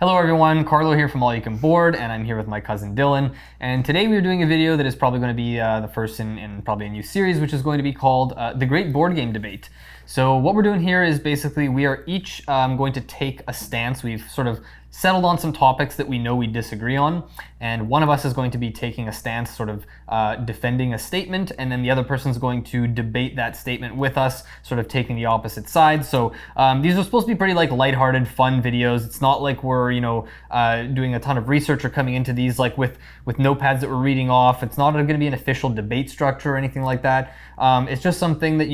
Hello everyone, Carlo here from All You Can Board, and I'm here with my cousin Dylan. And today we're doing a video that is probably going to be the first in probably a new series, which is going to be called The Great Board Game Debate. So what we're doing here is basically we are each going to take a stance. We've sort of settled on some topics that we know we disagree on, and one of us is going to be taking a stance, sort of defending a statement, and then the other person's going to debate that statement with us, sort of taking the opposite side. So these are supposed to be pretty like lighthearted, fun videos. It's not like we're doing a ton of research or coming into these like with notepads that we're reading off. It's not going to be an official debate structure or anything like that. It's just something that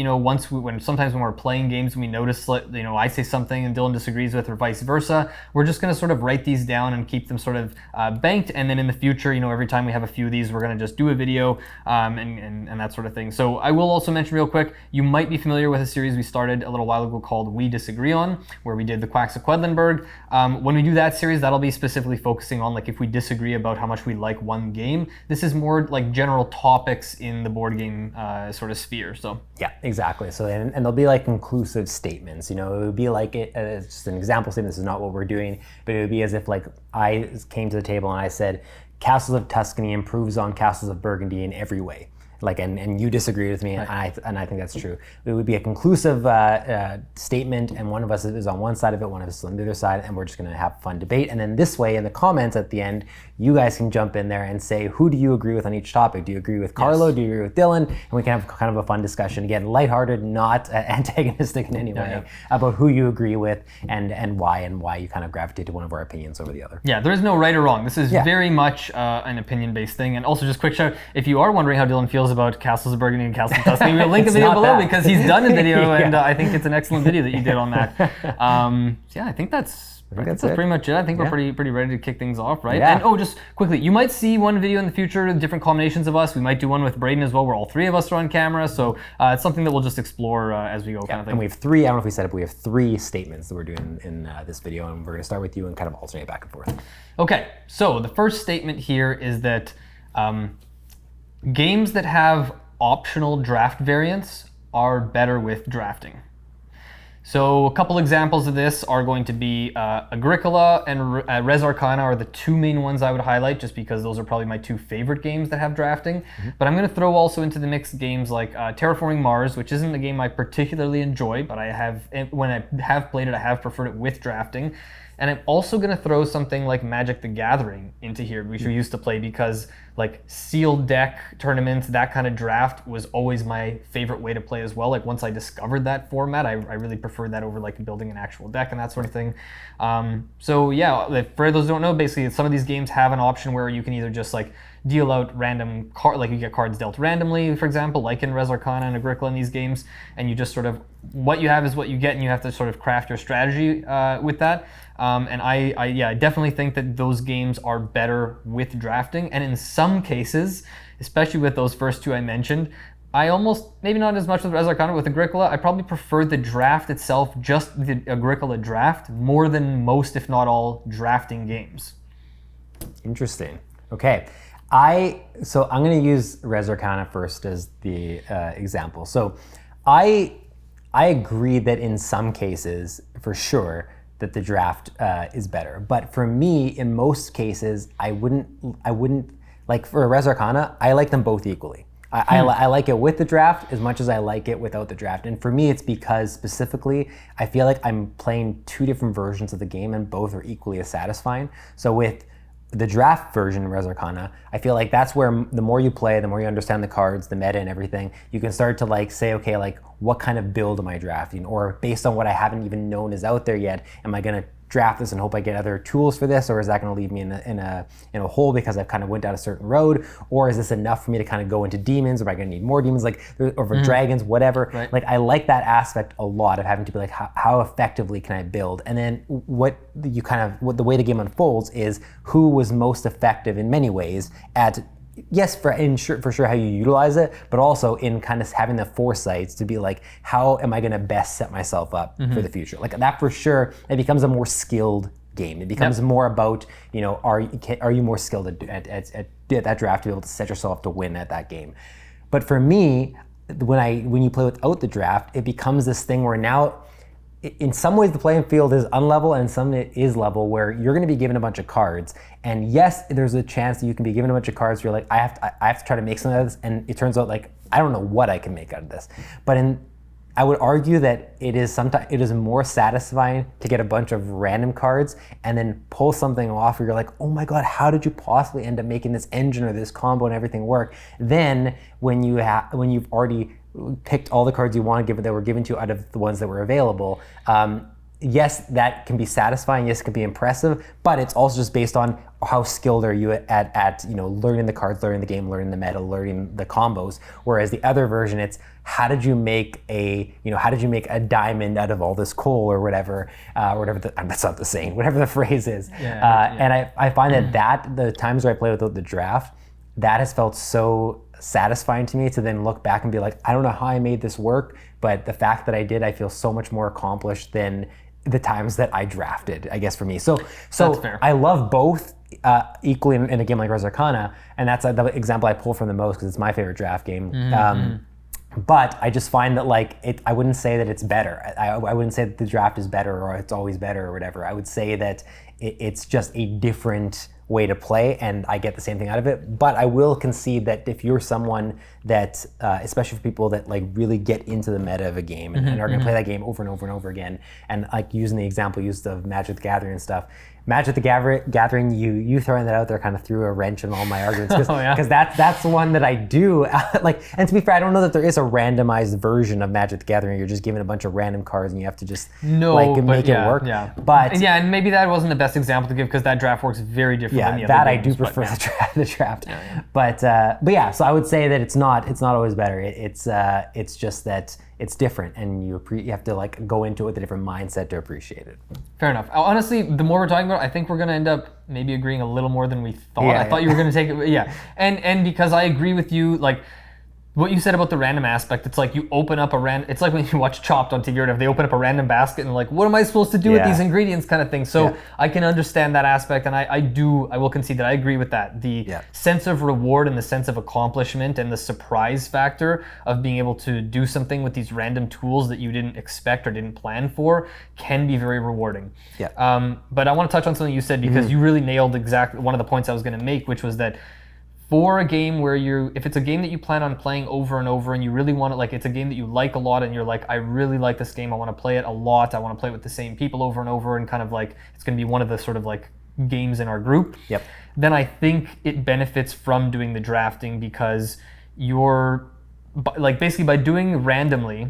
sometimes when we're playing games, we notice I say something and Dylan disagrees with, or vice versa. We're just going to sort of write these down and keep them sort of banked, and then in the future, every time we have a few of these, we're going to just do a video and that sort of thing. So I will also mention real quick, you might be familiar with a series we started a little while ago called We Disagree On, where we did the Quacks of Quedlinburg. When we do that series, that'll be specifically focusing on like if we disagree about how much we like one game. This is more like general topics in the board game sort of sphere. So yeah, exactly. So and they'll be like conclusive statements. It would be like it's just an example statement. This is not what we're doing, but it would be as if like I came to the table and I said, Castles of Tuscany improves on Castles of Burgundy in every way. And you disagree with me, right. and I think that's true. It would be a conclusive statement, and one of us is on one side of it, one of us is on the other side, and we're just going to have fun debate. And then this way, in the comments at the end, you guys can jump in there and say, who do you agree with on each topic? Do you agree with Carlo? Yes. Do you agree with Dylan? And we can have kind of a fun discussion. Again, lighthearted, not antagonistic in any way, about who you agree with and why you kind of gravitate to one of our opinions over the other. Yeah, there is no right or wrong. This is very much an opinion-based thing. And also, just quick shout, if you are wondering how Dylan feels about Castles of Burgundy and Castles of Tuscany, we'll link a video below because he's done a video, and I think it's an excellent video that you did on that. I think that's pretty much it. I think we're pretty ready to kick things off, right? Yeah. And just quickly, you might see one video in the future, different combinations of us. We might do one with Braden as well, where all three of us are on camera. So it's something that we'll just explore as we go, kind of thing. And we have three, I don't know if we said it, but we have three statements that we're doing in this video, and we're going to start with you and kind of alternate back and forth. Okay, so the first statement here is that games that have optional draft variants are better with drafting. So a couple examples of this are going to be Agricola and Res Arcana are the two main ones I would highlight, just because those are probably my two favorite games that have drafting. Mm-hmm. But I'm going to throw also into the mix games like Terraforming Mars, which isn't a game I particularly enjoy, but when I have played it, I have preferred it with drafting. And I'm also going to throw something like Magic the Gathering into here, which we used to play, because like sealed deck tournaments, that kind of draft was always my favorite way to play as well. Like once I discovered that format, I really preferred that over like building an actual deck and that sort of thing. So yeah, for those who don't know, basically some of these games have an option where you can either just like deal out random like you get cards dealt randomly, for example, like in Res Arcana and Agricola in these games, and you just sort of, what you have is what you get, and you have to sort of craft your strategy with that. And I definitely think that those games are better with drafting, and in some cases, especially with those first two I mentioned, I almost, maybe not as much with Res Arcana, with Agricola, I probably prefer the draft itself, just the Agricola draft, more than most, if not all, drafting games. Interesting. Okay. So I'm going to use Res Arcana first as the example. So I agree that in some cases, for sure, that the draft is better. But for me, in most cases, I wouldn't like, for Res Arcana, I like them both equally. I like it with the draft as much as I like it without the draft. And for me, it's because specifically, I feel like I'm playing two different versions of the game, and both are equally as satisfying. So with the draft version of Res Arcana, I feel like that's where the more you play, the more you understand the cards, the meta and everything, you can start to like say, okay, like what kind of build am I drafting? Or based on what I haven't even known is out there yet, am I gonna draft this and hope I get other tools for this, or is that going to leave me in a hole because I've kind of went down a certain road, or is this enough for me to kind of go into demons, or am I going to need more demons, like, or for dragons, whatever. Right. Like, I like that aspect a lot of having to be like, how effectively can I build? And then what the way the game unfolds is who was most effective in many ways at, yes, for sure how you utilize it, but also in kind of having the foresights to be like, how am I going to best set myself up for the future? Like that, for sure, it becomes a more skilled game. It becomes more about, are you more skilled at that draft to be able to set yourself up to win at that game? But for me, when you play without the draft, it becomes this thing where now in some ways the playing field is unlevel and some it is level, where you're going to be given a bunch of cards, and yes, there's a chance that you can be given a bunch of cards where you're like, I have to try to make something out of this, and it turns out like I don't know what I can make out of this. But I would argue that it is more satisfying to get a bunch of random cards and then pull something off where you're like, oh my god, how did you possibly end up making this engine or this combo and everything work? Then when you've already picked all the cards you want to give that were given to you out of the ones that were available. Yes, that can be satisfying. Yes, it can be impressive, but it's also just based on how skilled are you at learning the cards, learning the game, learning the meta, learning the combos. Whereas the other version, it's how did you make a diamond out of all this coal or whatever, that's not the saying, whatever the phrase is. And I find that the times where I play with the draft, that has felt so satisfying to me to then look back and be like, I don't know how I made this work, but the fact that I did, I feel so much more accomplished than the times that I drafted, I guess, for me. So I love both equally in a game like Res Arcana, and that's the example I pull from the most because it's my favorite draft game. But I just find that I wouldn't say that it's better. I wouldn't say that the draft is better or it's always better or whatever. I would say that it's just a different way to play, and I get the same thing out of it. But I will concede that if you're someone that, especially for people that like really get into the meta of a game and are going to play that game over and over and over again, and like using the example used of Magic the Gathering and stuff, Magic the Gathering, you throwing that out there kind of threw a wrench in all my arguments because that's the one that I do like. And to be fair, I don't know that there is a randomized version of Magic the Gathering. You're just given a bunch of random cards and you have to just make it work. Yeah. But and maybe that wasn't the best example to give because that draft works very different. Yeah, than the that other I do games, prefer the draft. But yeah, so I would say that it's not always better. It's just that it's different, and you have to like go into it with a different mindset to appreciate it. Fair enough. Honestly, the more we're talking about it, I think we're going to end up maybe agreeing a little more than we thought. I thought you were going to take it, and because I agree with you, like what you said about the random aspect, it's like you open up it's like when you watch Chopped on TV or whatever, they open up a random basket and like, what am I supposed to do with these ingredients kind of thing. So I can understand that aspect, and I will concede that I agree with that. The sense of reward and the sense of accomplishment and the surprise factor of being able to do something with these random tools that you didn't expect or didn't plan for can be very rewarding. But I want to touch on something you said because you really nailed exactly one of the points I was going to make, which was that for a game where if it's a game that you plan on playing over and over and you really want to, like, it's a game that you like a lot and you're like, I really like this game, I want to play it a lot, I want to play it with the same people over and over, and kind of like, it's going to be one of the sort of like games in our group, then I think it benefits from doing the drafting because you're, like, basically by randomly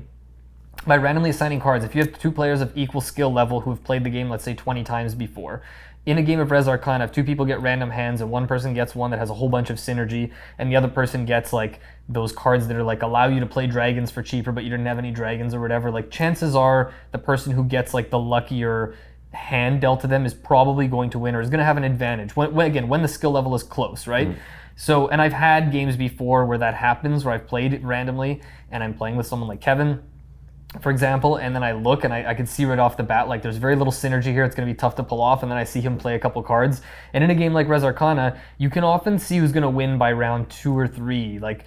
assigning cards, if you have two players of equal skill level who have played the game, let's say 20 times before, in a game of Res Arcana, if two people get random hands and one person gets one that has a whole bunch of synergy and the other person gets like those cards that are like allow you to play dragons for cheaper but you didn't have any dragons or whatever, like chances are the person who gets like the luckier hand dealt to them is probably going to win or is going to have an advantage when the skill level is close, right? So, and I've had games before where that happens, where I've played randomly and I'm playing with someone like Kevin, for example, and then I look and I can see right off the bat, like there's very little synergy here, it's going to be tough to pull off, and then I see him play a couple cards. And in a game like Res Arcana, you can often see who's going to win by round 2 or 3. Like,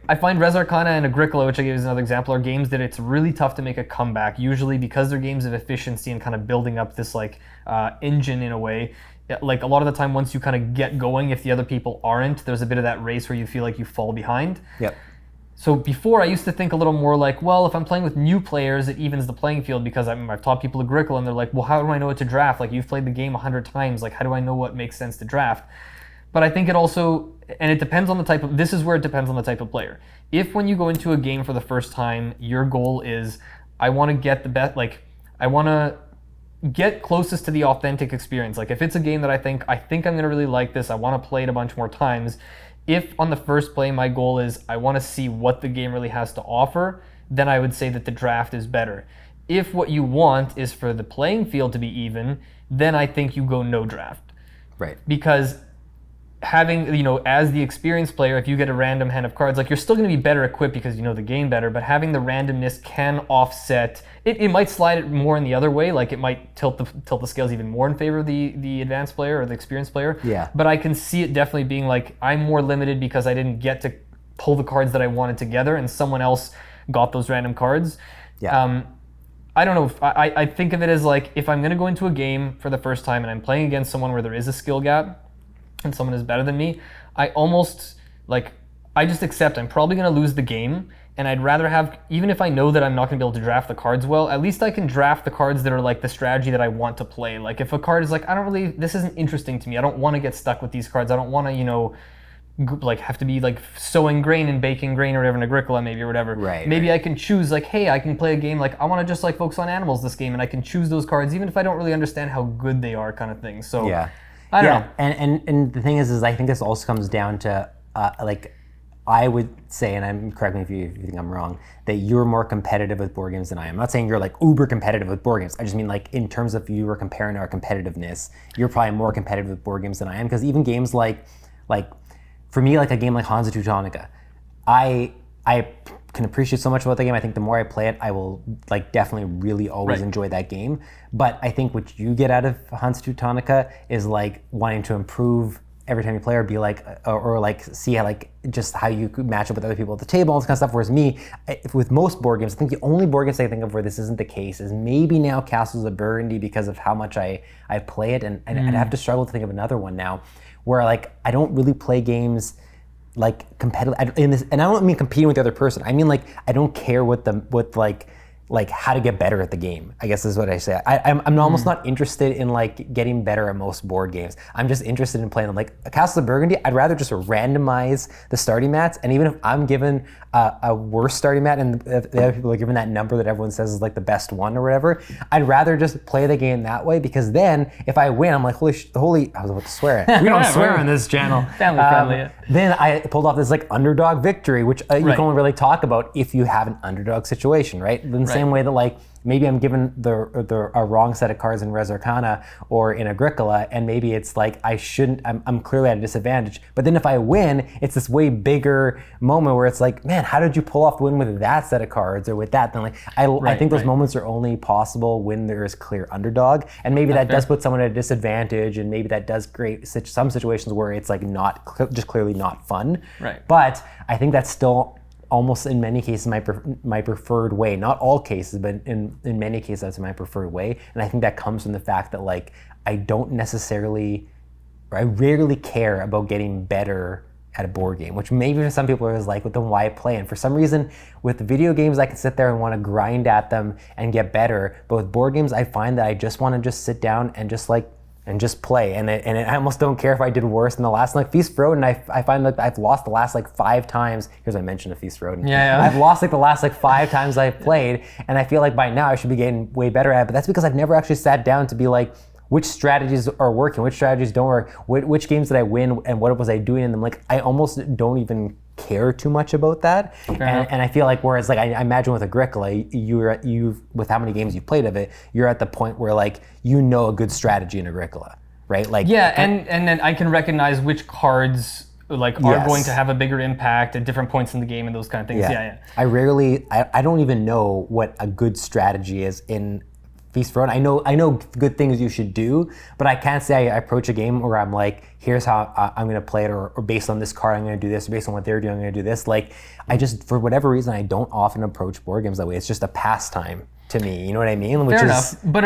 I find Res Arcana and Agricola, which I gave as another example, are games that it's really tough to make a comeback, usually because they're games of efficiency and kind of building up this like engine in a way. Like a lot of the time, once you kind of get going, if the other people aren't, there's a bit of that race where you feel like you fall behind. So before, I used to think a little more like, well, if I'm playing with new players, it evens the playing field because I've taught people Agricola, and they're like, well, how do I know what to draft? Like, you've played the game 100 times. Like, how do I know what makes sense to draft? But I think it also, and it depends on the type of, this is where it depends on the type of player. If when you go into a game for the first time, your goal is, I want to get the best, like, I want to get closest to the authentic experience. Like, if it's a game that I think I'm going to really like this, I want to play it a bunch more times. If on the first play my goal is I want to see what the game really has to offer, then I would say that the draft is better. If what you want is for the playing field to be even, then I think you go no draft. Because having, as the experienced player, if you get a random hand of cards, like you're still going to be better equipped because you know the game better, but having the randomness can offset, it might slide it more in the other way, like it might tilt the scales even more in favor of the advanced player or the experienced player. But I can see it definitely being like, I'm more limited because I didn't get to pull the cards that I wanted together and someone else got those random cards. I don't know. I think of it as like if I'm going to go into a game for the first time and I'm playing against someone where there is a skill gap and someone is better than me, I almost like I just accept I'm probably going to lose the game, and I'd rather have, even if I know that I'm not going to be able to draft the cards well, at least I can draft the cards that are like the strategy that I want to play. Like if a card is like, I don't really, this isn't interesting to me. I don't want to get stuck with these cards. I don't want to, you know, like have to be like sowing grain and baking grain or whatever in Agricola maybe or whatever. Right. Maybe I can choose like, hey, I can play a game like I want to just like focus on animals this game, and I can choose those cards even if I don't really understand how good they are, kind of thing. So Yeah. I don't know. And the thing is I think this also comes down to like I would say, and I'm correct me if you think I'm wrong, that you're more competitive with board games than I am. I'm not saying you're like uber competitive with board games. I just mean like in terms of you were comparing our competitiveness, you're probably more competitive with board games than I am, because even games like for me, like a game like Hansa Teutonica, I can appreciate so much about the game. I think the more I play it, I will like definitely really always enjoy that game. But I think what you get out of Hansa Teutonica is like wanting to improve every time you play, or be like, or like see how like just how you could match up with other people at the table, all this kind of stuff. Whereas me, with most board games, I think the only board games I think of where this isn't the case is maybe now Castles of Burgundy, because of how much I play it, and I'd have to struggle to think of another one now, where like I don't really play games like competitive in this, and I don't mean competing with the other person. I mean like I don't care what how to get better at the game, I guess is what I say. I'm almost not interested in like getting better at most board games. I'm just interested in playing them. Like Castle of Burgundy, I'd rather just randomize the starting mats, and even if I'm given a worse starting mat and the other people are given that number that everyone says is like the best one or whatever, I'd rather just play the game that way, because then if I win, I'm like, holy, I was about to swear. We don't swear on this channel. Family friendly. Then I pulled off this like underdog victory, which you can only really talk about if you have an underdog situation, right? In the same way that like maybe I'm given a wrong set of cards in Res Arcana or in Agricola, and maybe it's like I'm clearly at a disadvantage. But then if I win, it's this way bigger moment where it's like, man, how did you pull off the win with that set of cards or with that? Then like I think those moments are only possible when there is clear underdog, and maybe that does put someone at a disadvantage, and maybe that does create some situations where it's like just clearly not fun. Right. But I think that's still almost in many cases my preferred way. Not all cases, but in many cases that's my preferred way. And I think that comes from the fact that like I rarely care about getting better at a board game, which maybe for some people is like, well, then why play? And for some reason with video games I can sit there and want to grind at them and get better, but with board games I find that I just want to just sit down and just play, and I almost don't care if I did worse than the last. Like Feast for Odin, I find like I've lost the last like 5 times. Here's I mentioned a Feast for Odin. Yeah. I've lost like the last like 5 times I've played, and I feel like by now I should be getting way better at it. But that's because I've never actually sat down to be like, which strategies are working, which strategies don't work, which games did I win, and what was I doing in them. Like I almost don't even care too much about that, and I feel like whereas like I imagine with Agricola, you with how many games you've played of it, you're at the point where like you know a good strategy in Agricola, right? Like and then I can recognize which cards like are going to have a bigger impact at different points in the game and those kind of things. Yeah. I don't even know what a good strategy is in Feast for Odin. I know good things you should do, but I can't say I approach a game where I'm like, here's how I'm going to play it, or based on this card I'm going to do this, or based on what they're doing I'm going to do this. Like I just, for whatever reason, I don't often approach board games that way. It's just a pastime to me, you know what I mean? Fair enough, but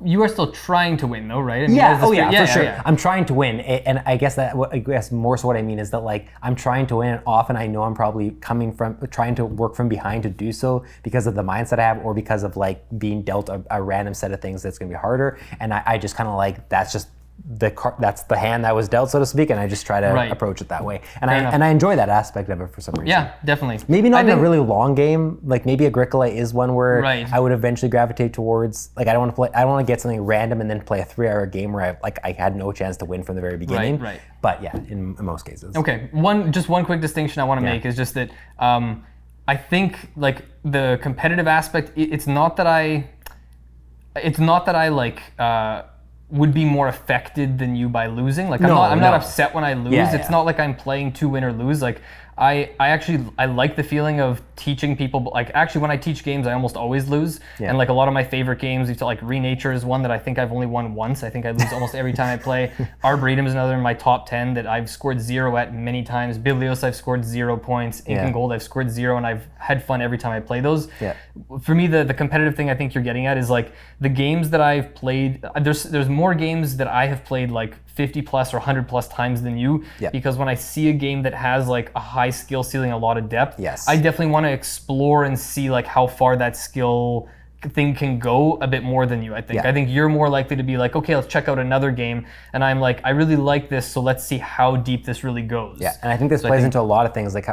you are still trying to win though, right? I mean, for sure. Yeah. I'm trying to win, and I guess more so what I mean is that like I'm trying to win, and often I know I'm probably trying to work from behind to do so because of the mindset I have, or because of like being dealt a random set of things that's going to be harder, and I just kind of like that's just that's the hand that was dealt, so to speak, and I just try to approach it that way, and I enjoy that aspect of it for some reason. Yeah, definitely. Maybe not in a really long game, like maybe Agricola is one where I would eventually gravitate towards. Like I don't want to get something random and then play a 3-hour game where I had no chance to win from the very beginning. Right. But yeah, in most cases. Okay, one quick distinction I want to make is just that I think like the competitive aspect. It's not that I like. Would be more affected than you by losing. Like I'm not upset when I lose. It's not like I'm playing to win or lose. Like I like the feeling of teaching people. Like actually, when I teach games, I almost always lose. And like a lot of my favorite games, like Renature is one that I think I've only won once. I think I lose almost every time I play. Arboretum is another in my top 10 that I've scored 0 at many times. Biblios I've scored 0 points. Ink and Gold I've scored 0, and I've had fun every time I play those. For me, the competitive thing I think you're getting at is like the games that I've played. There's more games that I have played like 50 plus or 100 plus times than you, because when I see a game that has like a high skill ceiling, a lot of depth, I definitely want to explore and see like how far that skill thing can go a bit more than you, I think. I think you're more likely to be like, okay, let's check out another game. And I'm like, I really like this, so let's see how deep this really goes. Yeah, and I think this plays into a lot of things, like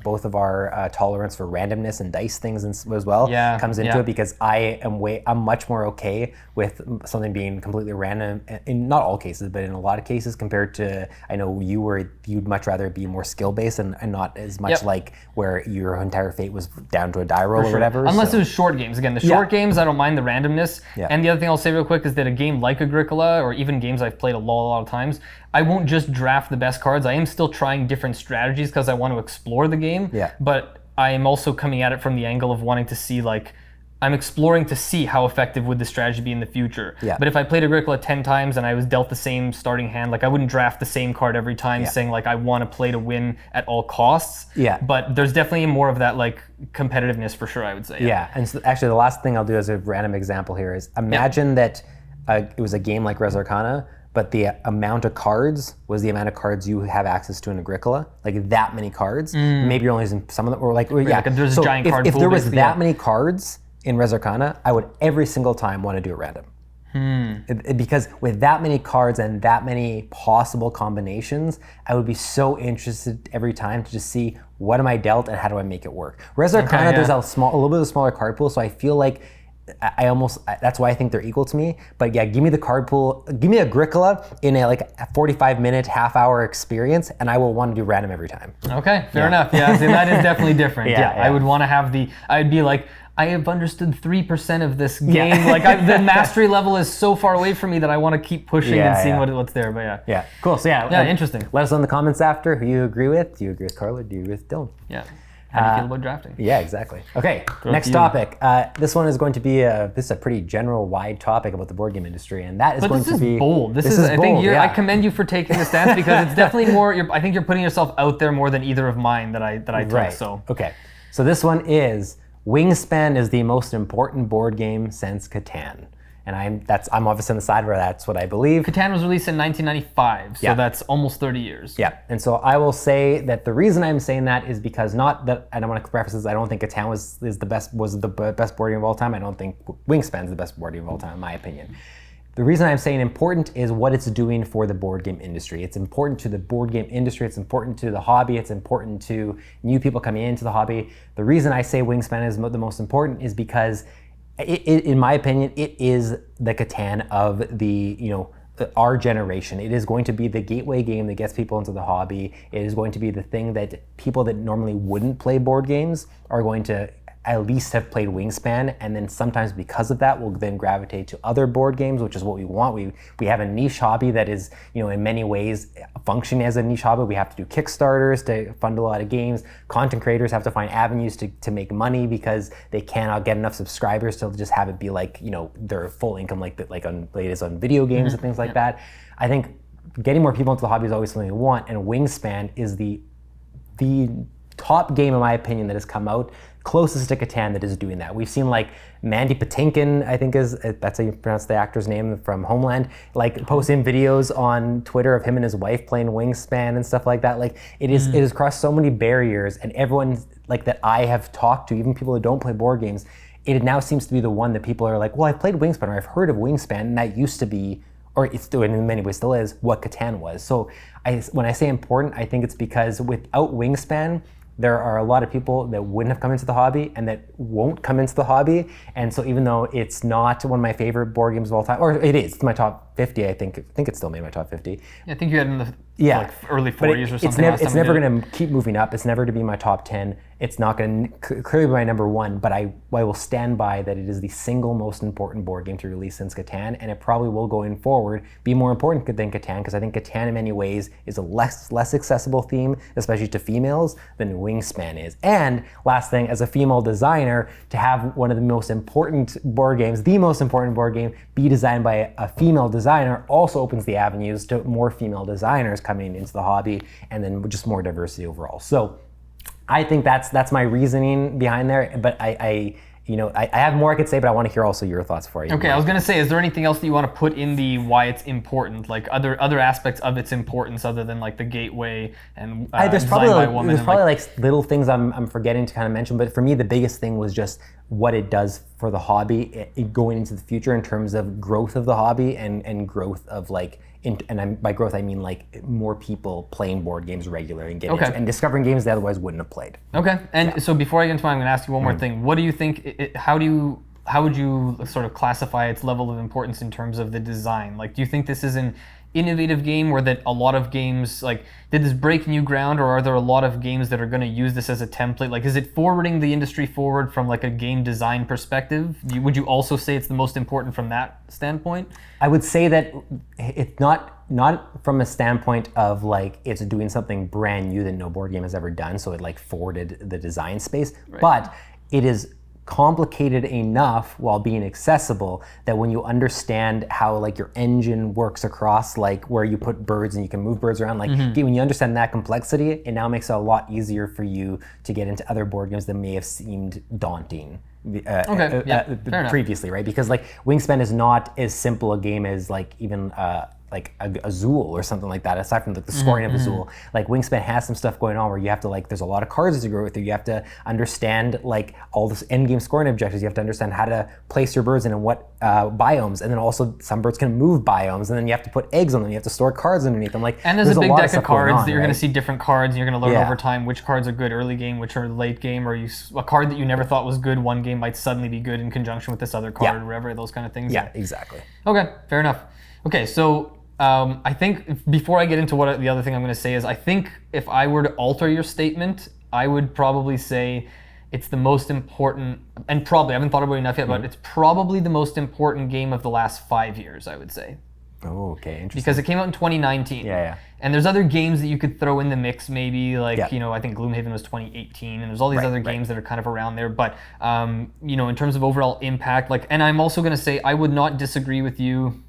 both of our tolerance for randomness and dice things as well comes into it, because I'm much more okay with something being completely random, in not all cases, but in a lot of cases, compared to, I know you'd much rather be more skill-based and not as much like where your entire fate was down to a die roll or whatever. Unless it was short games. Again, the short games, I don't mind the randomness. And the other thing I'll say real quick is that a game like Agricola, or even games I've played a lot of times, I won't just draft the best cards. I am still trying different strategies because I want to explore the game. But I am also coming at it from the angle of wanting to see, like, I'm exploring to see how effective would the strategy be in the future. But if I played Agricola 10 times and I was dealt the same starting hand, like I wouldn't draft the same card every time saying like I want to play to win at all costs. But there's definitely more of that like competitiveness for sure, I would say. And so actually the last thing I'll do as a random example here is imagine that it was a game like Res Arcana, but the amount of cards was the amount of cards you have access to in Agricola, like that many cards. Maybe you're only using some of them, or like, like there's a giant card if pool. If there was that many cards in Res Arcana, I would every single time want to do it random. Because with that many cards and that many possible combinations, I would be so interested every time to just see what am I dealt and how do I make it work. Res Arcana, there's a little bit of a smaller card pool, so I feel like that's why I think they're equal to me. But yeah, give me the card pool, give me Agricola in a 45-minute, half-hour experience, and I will want to do random every time. Okay, fair enough. Yeah, so that is definitely different. I would want to have I'd be like, I have understood 3% of this game. Like the mastery level is so far away from me that I want to keep pushing and seeing what's there. But cool. So interesting. Let us know in the comments after who you agree with. Do you agree with Carlo? Do you agree with Dylan? How do you feel about drafting? Yeah, exactly. Okay, next topic. This one is going to be a pretty general, wide topic about the board game industry, and that is going to be bold. This is I think I commend you for taking the stance, because it's definitely more. I think you're putting yourself out there more than either of mine that I took. Right. So okay, so this one is Wingspan is the most important board game since Catan. And I'm obviously on the side where that's what I believe. Catan was released in 1995, so that's almost 30 years. Yeah, and so I will say that the reason I'm saying that is because not that I don't want to preface this. I don't think Catan was the best board game of all time. I don't think Wingspan is the best board game of all time, in my opinion. The reason I'm saying important is what it's doing for the board game industry. It's important to the board game industry. It's important to the hobby. It's important to new people coming into the hobby. The reason I say Wingspan is the most important is because in my opinion, it is the Catan of our generation. It is going to be the gateway game that gets people into the hobby. It is going to be the thing that people that normally wouldn't play board games are going to at least have played Wingspan, and then sometimes because of that, we'll then gravitate to other board games, which is what we want. We have a niche hobby that is, in many ways functioning as a niche hobby. We have to do Kickstarters to fund a lot of games. Content creators have to find avenues to make money because they cannot get enough subscribers to just have it be like, their full income, like it is on video games and things like that. I think getting more people into the hobby is always something we want, and Wingspan is the top game, in my opinion, that has come out closest to Catan that is doing that. We've seen like Mandy Patinkin, I think that's how you pronounce the actor's name from Homeland, like posting videos on Twitter of him and his wife playing Wingspan and stuff like that. Like it has crossed so many barriers, and everyone like that I have talked to, even people who don't play board games, it now seems to be the one that people are like, well, I've played Wingspan, or I've heard of Wingspan, and that used to be, or it's still in many ways still is, what Catan was. So when I say important, I think it's because without Wingspan, there are a lot of people that wouldn't have come into the hobby and that won't come into the hobby. And so even though it's not one of my favorite board games of all time, or it is, it's my top 50, I think it still made my top 50. Yeah, I think you had in the early 40s or something. It's never going to keep moving up. It's never to be my top 10. It's not going to clearly be my number one, but I will stand by that it is the single most important board game to release since Catan, and it probably will going forward be more important than Catan, because I think Catan in many ways is a less accessible theme, especially to females, than Wingspan is. And last thing, as a female designer, to have one of the most important board games, the most important board game, be designed by a female designer also opens the avenues to more female designers coming into the hobby, and then just more diversity overall. So I think that's my reasoning behind there, but I have more I could say, but I want to hear also your thoughts before you. Okay, I was gonna say, is there anything else that you want to put in the why it's important, like other aspects of its importance other than like the gateway and there's designed probably by a like, woman? there's probably like little things I'm forgetting to kind of mention, but for me the biggest thing was just what it does for the hobby going into the future in terms of growth of the hobby and growth of like. By growth I mean like more people playing board games regularly and getting and discovering games they otherwise wouldn't have played. Okay, and so before I get into mine, I'm going to ask you one more thing. What do you think? How would you sort of classify its level of importance in terms of the design? Like, do you think this is an innovative game, or that a lot of games, like, did this break new ground, or are there a lot of games that are going to use this as a template? Like, is it forwarding the industry forward from like a game design perspective? Would you also say it's the most important from that standpoint? I would say that it's not from a standpoint of like it's doing something brand new that no board game has ever done, so it like forwarded the design space, but it is complicated enough while being accessible that when you understand how like your engine works across like where you put birds and you can move birds around, like when you understand that complexity, it now makes it a lot easier for you to get into other board games that may have seemed daunting previously, right? Because like Wingspan is not as simple a game as like even like a Zool or something like that, aside from like the scoring of a Zool. Like Wingspan has some stuff going on where you have to like, there's a lot of cards to go with. You have to understand like all this end game scoring objectives. You have to understand how to place your birds in and what biomes, and then also some birds can move biomes, and then you have to put eggs on them. You have to store cards underneath them. Like, and there's a big deck of cards that you're right? going to see different cards, and you're going to learn over time which cards are good early game, which are late game, or a card that you never thought was good one game might suddenly be good in conjunction with this other card, or whatever, those kind of things. Yeah, exactly. Okay, fair enough. Okay, so I think before I get into what the other thing I'm going to say is, I think if I were to alter your statement, I would probably say it's the most important, and probably, I haven't thought about it enough yet, but it's probably the most important game of the last 5 years, I would say. Oh, okay, interesting. Because it came out in 2019. Yeah. And there's other games that you could throw in the mix, maybe, like, I think Gloomhaven was 2018, and there's all these other games that are kind of around there. But, in terms of overall impact, like, and I'm also going to say I would not disagree with you.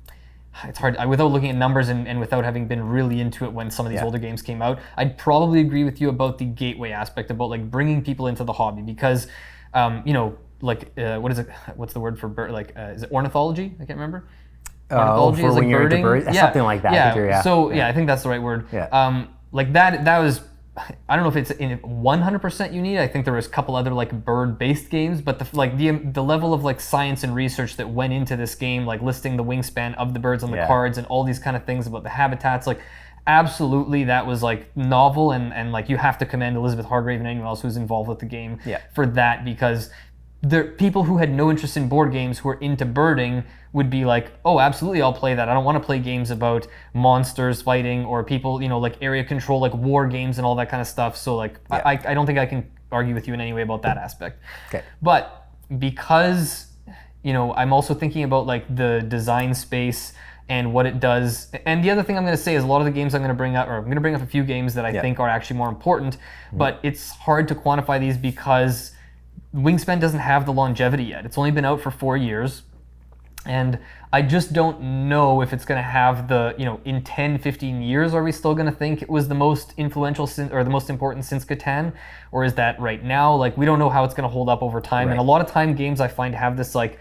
It's hard, without looking at numbers and without having been really into it when some of these older games came out, I'd probably agree with you about the gateway aspect, about like bringing people into the hobby, because, what is it? What's the word for bird? Like, is it ornithology? I can't remember. Ornithology for is like when you're birding. Into birds, something like that. Yeah. So I think that's the right word. Yeah. Like that was. I don't know if it's in 100% unique. I think there was a couple other like bird-based games, but the level of like science and research that went into this game, like listing the wingspan of the birds on the cards and all these kind of things about the habitats, like absolutely that was like novel, and like you have to commend Elizabeth Hargrave and anyone else who's involved with the game for that, because the people who had no interest in board games who are into birding would be like, oh, absolutely, I'll play that. I don't want to play games about monsters fighting or people, like area control, like war games and all that kind of stuff. So like, I don't think I can argue with you in any way about that aspect. Okay. But because, I'm also thinking about like the design space and what it does. And the other thing I'm going to say is a lot of the games I'm going to bring up, or I'm going to bring up a few games that I think are actually more important, but it's hard to quantify these because Wingspan doesn't have the longevity yet. It's only been out for 4 years. And I just don't know if it's going to have the, in 10, 15 years, are we still going to think it was the most influential or the most important since Catan? Or is that right now? Like, we don't know how it's going to hold up over time. And a lot of time games I find have this, like,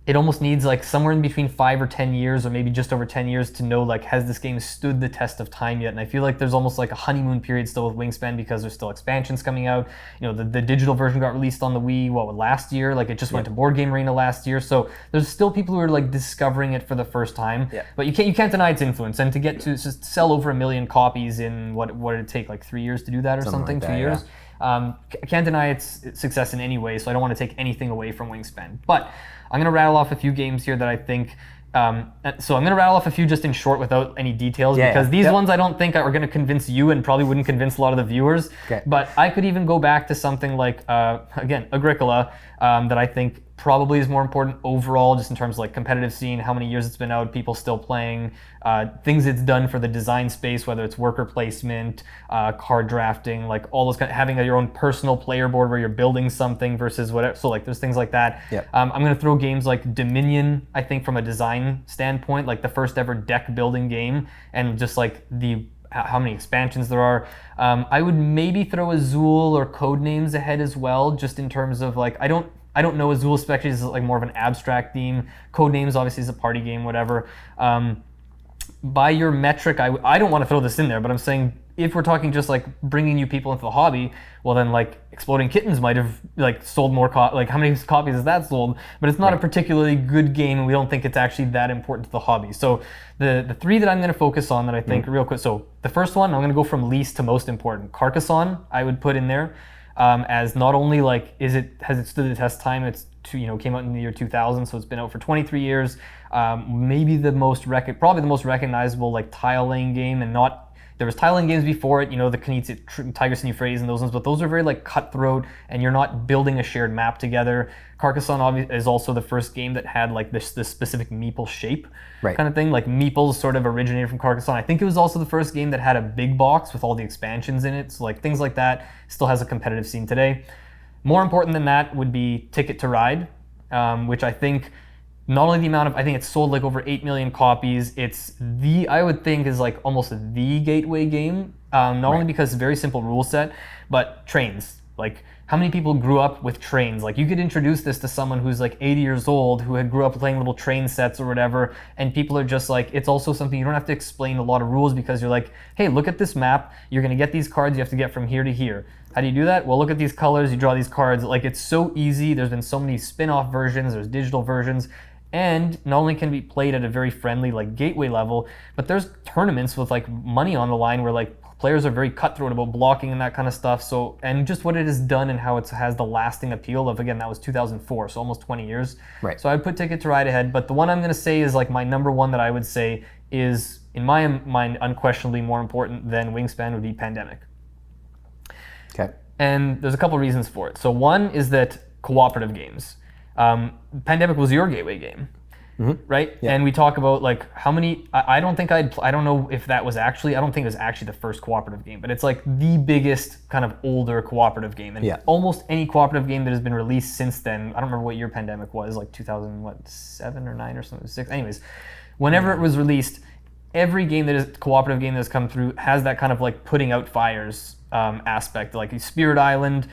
it almost needs like somewhere in between 5 or 10 years, or maybe just over 10 years, to know like, has this game stood the test of time yet? And I feel like there's almost like a honeymoon period still with Wingspan, because there's still expansions coming out. The digital version got released on the Wii, last year? Like, it just went to Board Game Arena last year. So there's still people who are like discovering it for the first time. But you can't deny its influence. And to get to just sell over 1 million copies in what did it take, like 3 years to do that, or something like 2 years? I can't deny its success in any way, so I don't want to take anything away from Wingspan. But I'm going to rattle off a few games here that I think So I'm going to rattle off a few just in short without any details, Yeah, because yeah. these Yep. ones I don't think are going to convince you and probably wouldn't convince a lot of the viewers. Okay. But I could even go back to something like, again, Agricola, that I think probably is more important overall, just in terms of like competitive scene, how many years it's been out, people still playing, things it's done for the design space, whether it's worker placement, card drafting, like all those kind of, having your own personal player board where you're building something versus whatever. So like there's things like that. Yep. I'm going to throw games like Dominion, I think from a design standpoint, like the first ever deck building game, and just like how many expansions there are. I would maybe throw Azul or Codenames ahead as well, just in terms of like, I don't know Azul, especially is like more of an abstract theme. Codenames obviously is a party game, whatever. By your metric, I don't want to throw this in there, but I'm saying if we're talking just like bringing new people into the hobby, well then like Exploding Kittens might have like sold more, like how many copies has that sold? But it's not a particularly good game, and we don't think it's actually that important to the hobby. So the three that I'm going to focus on that I think real quick. So the first one, I'm going to go from least to most important. Carcassonne, I would put in there. As not only like has it stood the test of time, it's came out in the year 2000, so it's been out for 23 years. Maybe probably the most recognizable like tile laying game, and not. There was tile laying games before it, the Knizia, Tigris and Euphrates and those ones, but those are very like cutthroat, and you're not building a shared map together. Carcassonne is also the first game that had like this specific meeple shape kind of thing. Like meeples sort of originated from Carcassonne. I think it was also the first game that had a big box with all the expansions in it. So like things like that still has a competitive scene today. More important than that would be Ticket to Ride, which I think not only the amount of, I think it's sold like over 8 million copies. It's I would think is like almost the gateway game, not only because it's a very simple rule set, but trains. Like how many people grew up with trains? Like you could introduce this to someone who's like 80 years old who grew up playing little train sets or whatever, and people are just like, it's also something you don't have to explain a lot of rules, because you're like, hey, look at this map, you're gonna get these cards, you have to get from here to here. How do you do that? Well, look at these colors, you draw these cards. Like it's so easy. There's been so many spin-off versions, there's digital versions. And not only can it be played at a very friendly like gateway level, but there's tournaments with like money on the line where like players are very cutthroat about blocking and that kind of stuff. So, and just what it has done and how it has the lasting appeal of, again, that was 2004, so almost 20 years. Right. So I'd put Ticket to Ride ahead, but the one I'm going to say is like my number one that I would say is, in my mind, unquestionably more important than Wingspan would be Pandemic. Okay. And there's a couple reasons for it. So one is that cooperative games. Pandemic was your gateway game, right? Yeah. And we talk about like how many. I don't think I don't know if that was actually. I don't think it was actually the first cooperative game, but it's like the biggest kind of older cooperative game. And almost any cooperative game that has been released since then. I don't remember what year Pandemic was, like 2007 or 9 or something, 6. Anyways, whenever it was released, every game that is cooperative game that has come through has that kind of like putting out fires aspect, like Spirit Island,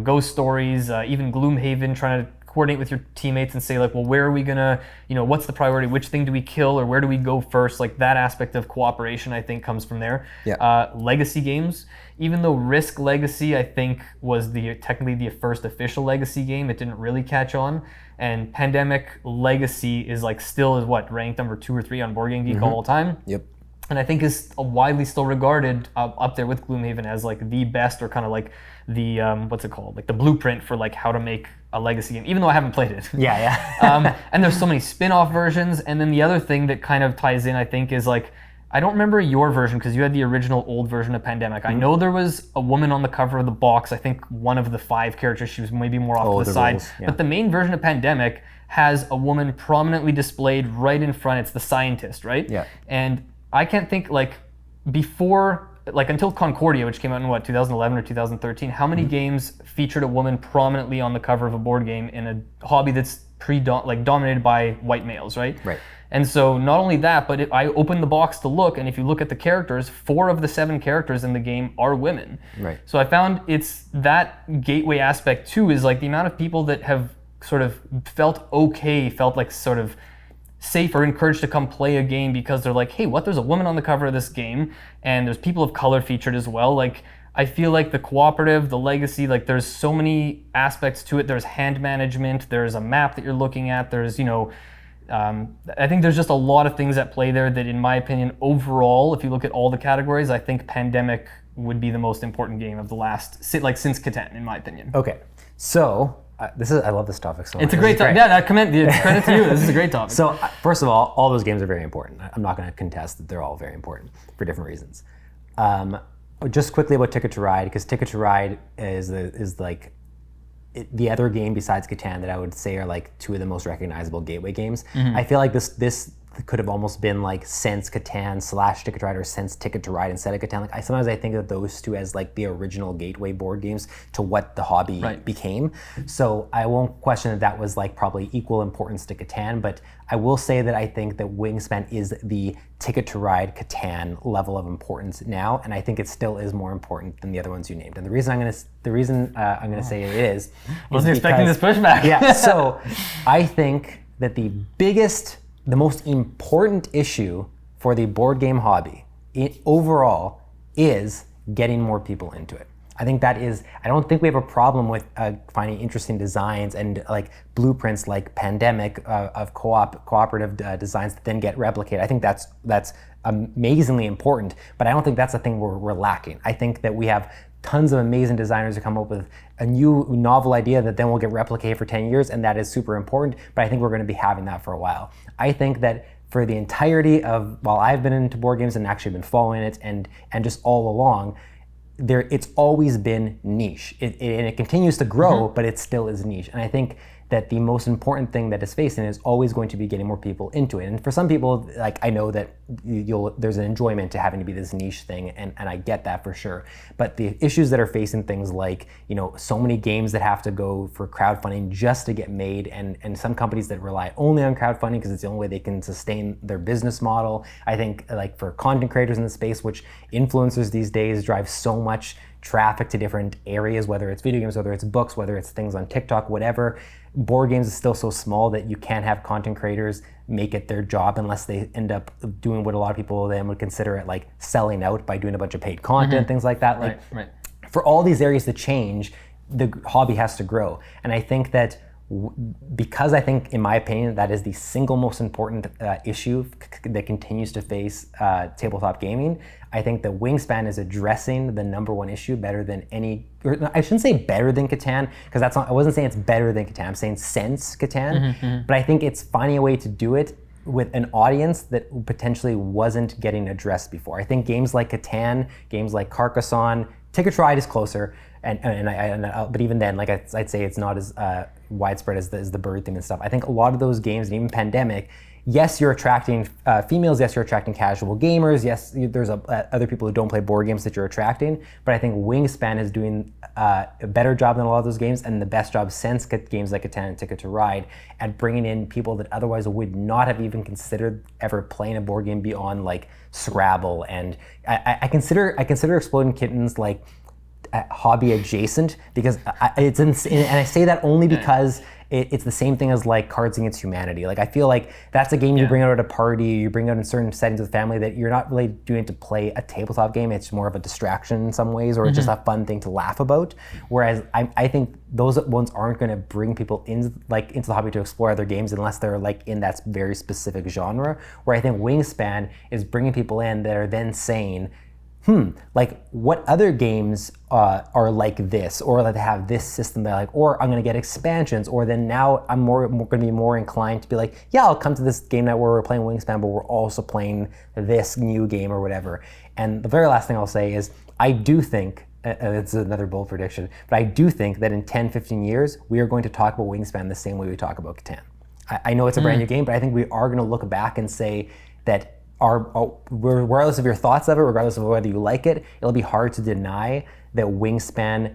Ghost Stories, even Gloomhaven, trying to coordinate with your teammates and say like, well, where are we gonna, what's the priority? Which thing do we kill, or where do we go first? Like that aspect of cooperation, I think, comes from there. Yeah. Legacy games, even though Risk Legacy, I think, was technically the first official Legacy game, it didn't really catch on. And Pandemic Legacy is like still is ranked number 2 or 3 on Board Game Geek all time. Yep. And I think is widely still regarded up there with Gloomhaven as like the best, or kind of like the what's it called, like the blueprint for like how to make a legacy game, even though I haven't played it. Yeah. And there's so many spin-off versions. And then the other thing that kind of ties in, I think, is like, I don't remember your version because you had the original old version of Pandemic. I know there was a woman on the cover of the box. I think one of the 5 characters, she was maybe more off to the side. Rules, yeah. But the main version of Pandemic has a woman prominently displayed right in front. It's the scientist, right? Yeah. And I can't think, like, before, like, until Concordia, which came out in 2011 or 2013, how many games featured a woman prominently on the cover of a board game in a hobby that's dominated by white males, right? Right. And so not only that, but I opened the box to look, and if you look at the characters, 4 of the 7 characters in the game are women. Right. So I found it's that gateway aspect too, is like the amount of people that have sort of felt like sort of safe or encouraged to come play a game because they're like, hey, there's a woman on the cover of this game, and there's people of color featured as well. Like, I feel like the cooperative, the legacy, like there's so many aspects to it. There's hand management, there's a map that you're looking at, there's, I think there's just a lot of things at play there that, in my opinion, overall, if you look at all the categories, I think Pandemic would be the most important game of the last, since Catan, in my opinion. Okay. So I love this topic so much. It's a great topic. Yeah, that it's credit to you. This is a great topic. So first of all those games are very important. I'm not going to contest that they're all very important for different reasons. Just quickly about Ticket to Ride, because Ticket to Ride is like the other game besides Catan that I would say are like two of the most recognizable gateway games. I feel like this could have almost been like since Catan / Ticket to Ride, or since Ticket to Ride instead of Catan. Like sometimes I think of those two as like the original gateway board games to what the hobby became. So I won't question that was like probably equal importance to Catan, but I will say that I think that Wingspan is the Ticket to Ride Catan level of importance now, and I think it still is more important than the other ones you named. And the reason I'm gonna say it is wasn't expecting this pushback. Yeah. So I think that the most important issue for the board game hobby overall is getting more people into it. I think I don't think we have a problem with finding interesting designs and like blueprints like Pandemic of cooperative designs that then get replicated. I think that's amazingly important, but I don't think that's the thing we're lacking. I think that we have tons of amazing designers who come up with a new novel idea that then will get replicated for 10 years, and that is super important, but I think we're going to be having that for a while. I think that for the entirety of, while I've been into board games and actually been following it and just all along, it's always been niche. And it continues to grow, but it still is niche. And I think that the most important thing that it's facing is always going to be getting more people into it. And for some people, like I know that there's an enjoyment to having to be this niche thing, and I get that for sure. But the issues that are facing things like, so many games that have to go for crowdfunding just to get made, and some companies that rely only on crowdfunding because it's the only way they can sustain their business model. I think like for content creators in the space, which influencers these days drive so much traffic to different areas, whether it's video games, whether it's books, whether it's things on TikTok, whatever. Board games is still so small that you can't have content creators make it their job unless they end up doing what a lot of people then would consider it like selling out by doing a bunch of paid content, things like that. Like for all these areas to change, the hobby has to grow. And I think that because I think, in my opinion, that is the single most important issue that continues to face tabletop gaming, I think that Wingspan is addressing the number one issue better than I shouldn't say better than Catan, because I wasn't saying it's better than Catan, I'm saying since Catan, but I think it's finding a way to do it with an audience that potentially wasn't getting addressed before. I think games like Catan, games like Carcassonne, Ticket to Ride is closer, but even then, like I'd say it's not as widespread as the bird thing and stuff. I think a lot of those games, and even Pandemic, yes, you're attracting females, yes, you're attracting casual gamers, yes, there's other people who don't play board games that you're attracting, but I think Wingspan is doing a better job than a lot of those games, and the best job since games like Catan and Ticket to Ride, at bringing in people that otherwise would not have even considered ever playing a board game beyond like Scrabble. And I consider Exploding Kittens like hobby adjacent, because it's insane, and I say that only because it's the same thing as like Cards Against Humanity. Like I feel like that's a game you bring out at a party, you bring out in certain settings with family, that you're not really doing it to play a tabletop game. It's more of a distraction in some ways, or just a fun thing to laugh about. Whereas I think those ones aren't going to bring people into the hobby to explore other games unless they're like in that very specific genre. Where I think Wingspan is bringing people in that are then saying, like what other games are like this, or that have this system that or I'm going to get expansions, or then now I'm going to be more inclined to be like, yeah, I'll come to this game night where we're playing Wingspan, but we're also playing this new game or whatever. And the very last thing I'll say is I do think, it's another bold prediction, but I do think that in 10, 15 years, we are going to talk about Wingspan the same way we talk about Catan. I know it's a brand new game, but I think we are going to look back and say that regardless of your thoughts of it, regardless of whether you like it, it'll be hard to deny that Wingspan